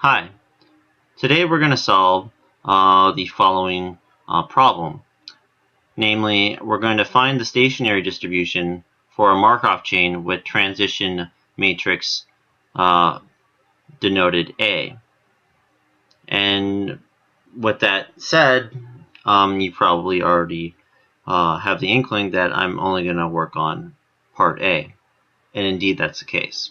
Hi, today we're going to solve the following problem. Namely, we're going to find the stationary distribution for a Markov chain with transition matrix denoted A. And with that said, you probably already have the inkling that I'm only going to work on part A. And indeed, that's the case.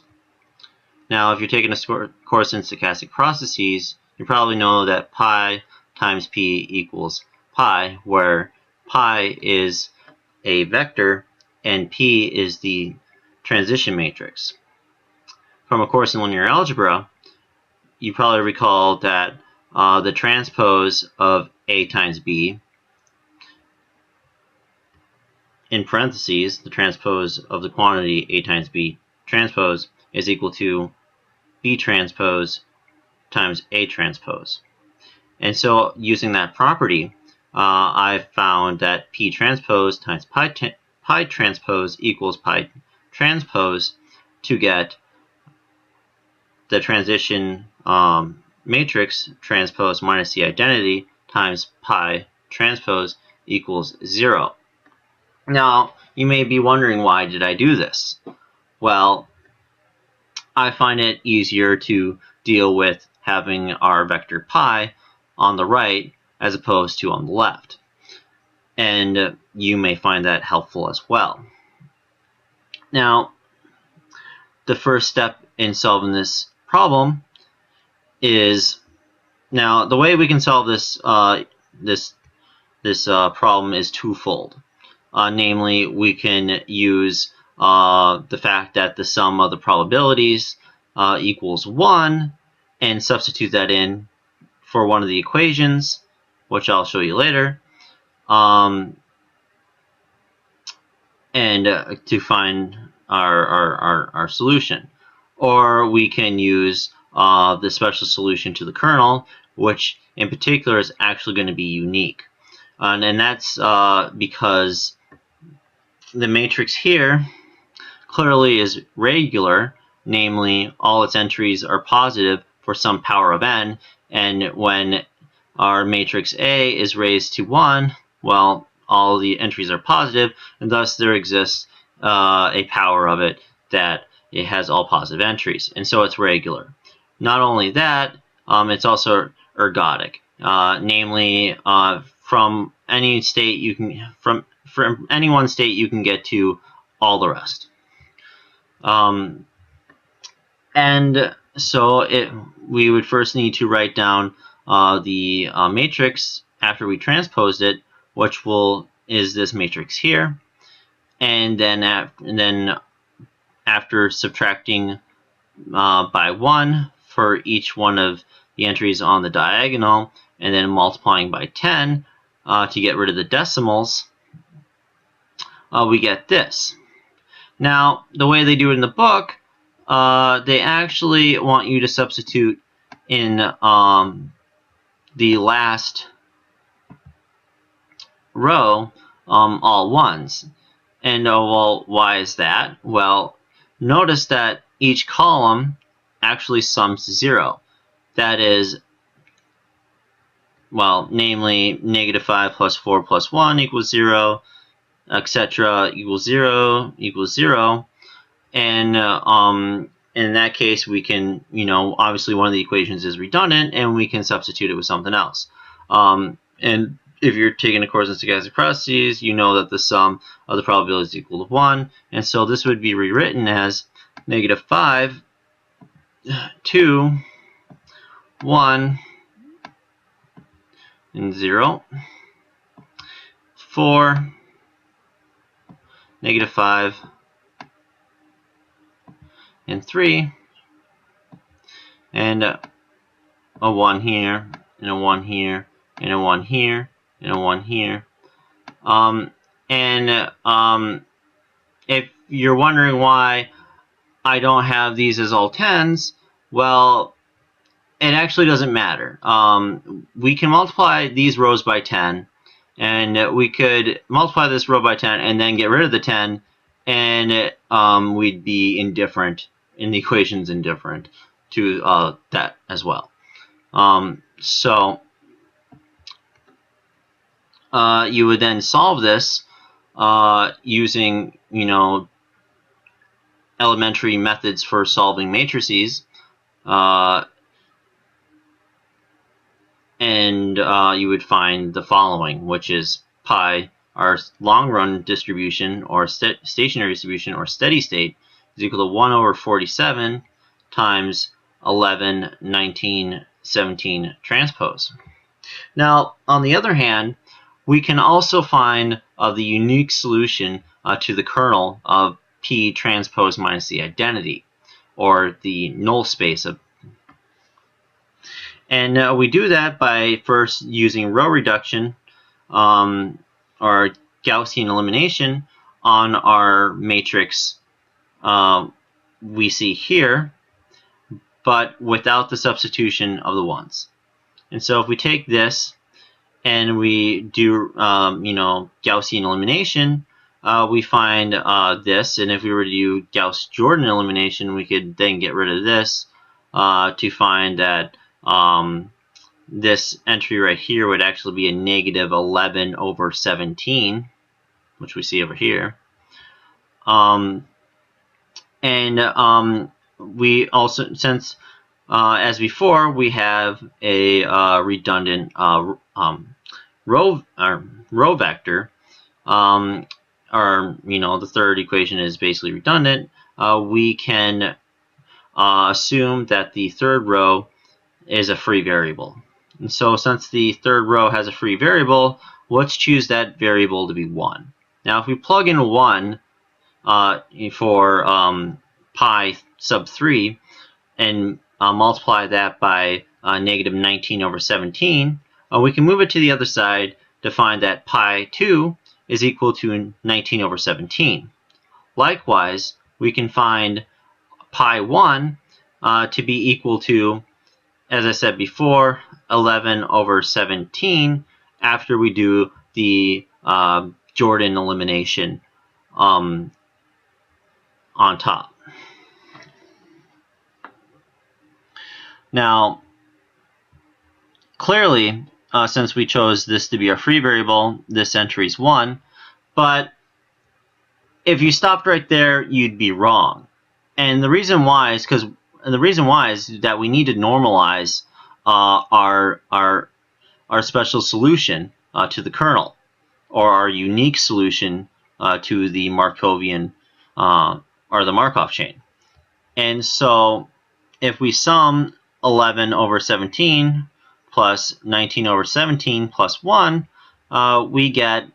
Now, if you're taking a course in stochastic processes, you probably know that pi times p equals pi, where pi is a vector and p is the transition matrix. From a course in linear algebra, you probably recall that the transpose of a times b, in parentheses, the transpose of the quantity a times b transpose, is equal to B transpose times A transpose. And so using that property, I've found that P transpose times pi transpose equals pi transpose to get the transition matrix transpose minus the identity times pi transpose equals 0. Now, you may be wondering, why did I do this? Well, I find it easier to deal with having our vector pi on the right as opposed to on the left. And you may find that helpful as well. Now, the first step in solving this problem is, now the way we can solve this problem is twofold. Namely, we can use the fact that the sum of the probabilities equals 1 and substitute that in for one of the equations, which I'll show you later, and to find our solution. Or we can use the special solution to the kernel, which in particular is actually going to be unique. And that's because the matrix here clearly is regular, namely all its entries are positive for some power of n, and when our matrix A is raised to 1, well, all the entries are positive, and thus there exists a power of it that it has all positive entries, and so it's regular. Not only that, it's also ergodic, namely from any state you can from any one state you can get to all the rest. And so we would first need to write down the matrix after we transposed it, which is this matrix here, and then after subtracting by 1 for each one of the entries on the diagonal, and then multiplying by 10 to get rid of the decimals, we get this. Now, the way they do it in the book, they actually want you to substitute in the last row all ones. And well, why is that? Well, notice that each column actually sums to 0. That is, well, namely -5 plus 4 plus 1 equals 0, etc. equals 0 equals 0. And in that case, we can, obviously one of the equations is redundant, and we can substitute it with something else. And if you're taking a course in stochastic processes, you know that the sum of the probabilities is equal to 1. And so this would be rewritten as -5, 2, 1, and 0, 4, -5, and 3, and a 1 here, and a 1 here, and a 1 here, and a 1 here. If you're wondering why I don't have these as all 10s, well, it actually doesn't matter. We can multiply these rows by 10, and we could multiply this row by 10 and then get rid of the 10, and we'd be indifferent, and the equation's indifferent to that as well. So you would then solve this using, elementary methods for solving matrices, and you would find the following, which is pi, our long-run distribution or stationary distribution or steady state, is equal to 1 over 47 times 11, 19, 17 transpose. Now, on the other hand, we can also find the unique solution to the kernel of P transpose minus the identity, or the null space of. And we do that by first using row reduction or Gaussian elimination on our matrix we see here, but without the substitution of the ones. And so if we take this and we do, Gaussian elimination, we find this. And if we were to do Gauss-Jordan elimination, we could then get rid of this to find that this entry right here would actually be a negative 11 over 17, which we see over here. We also, since as before, we have a redundant row vector, or the third equation is basically redundant. We can assume that the third row is a free variable. And so since the third row has a free variable, let's choose that variable to be 1. Now if we plug in 1 for pi sub 3 and multiply that by negative 19 over 17, we can move it to the other side to find that pi 2 is equal to 19 over 17. Likewise, we can find pi 1 to be equal to, as I said before, 11 over 17 after we do the Jordan elimination on top. Now, clearly, since we chose this to be our free variable, this entry is 1, but if you stopped right there, you'd be wrong. And the reason why is that we need to normalize our special solution to the kernel, or our unique solution to the Markovian or the Markov chain. And so if we sum 11 over 17 plus 19 over 17 plus 1, we get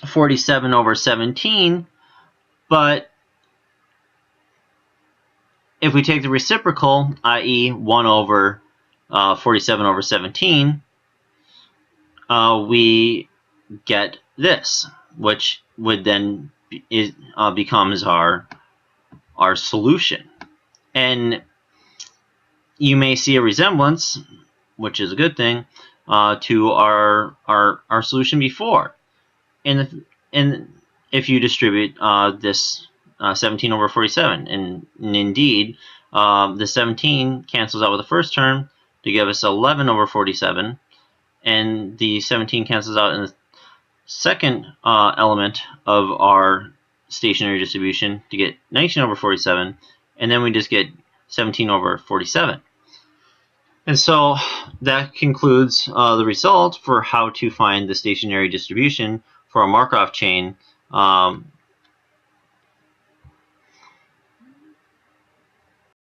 47 over 17, but if we take the reciprocal, i.e. 1 over 47 over 17, we get this, which would then becomes our solution. And you may see a resemblance, which is a good thing, to our solution before. And if you distribute this 17 over 47, and indeed the 17 cancels out with the first term to give us 11 over 47, and the 17 cancels out in the second element of our stationary distribution to get 19 over 47, and then we just get 17 over 47. And so that concludes the result for how to find the stationary distribution for a Markov chain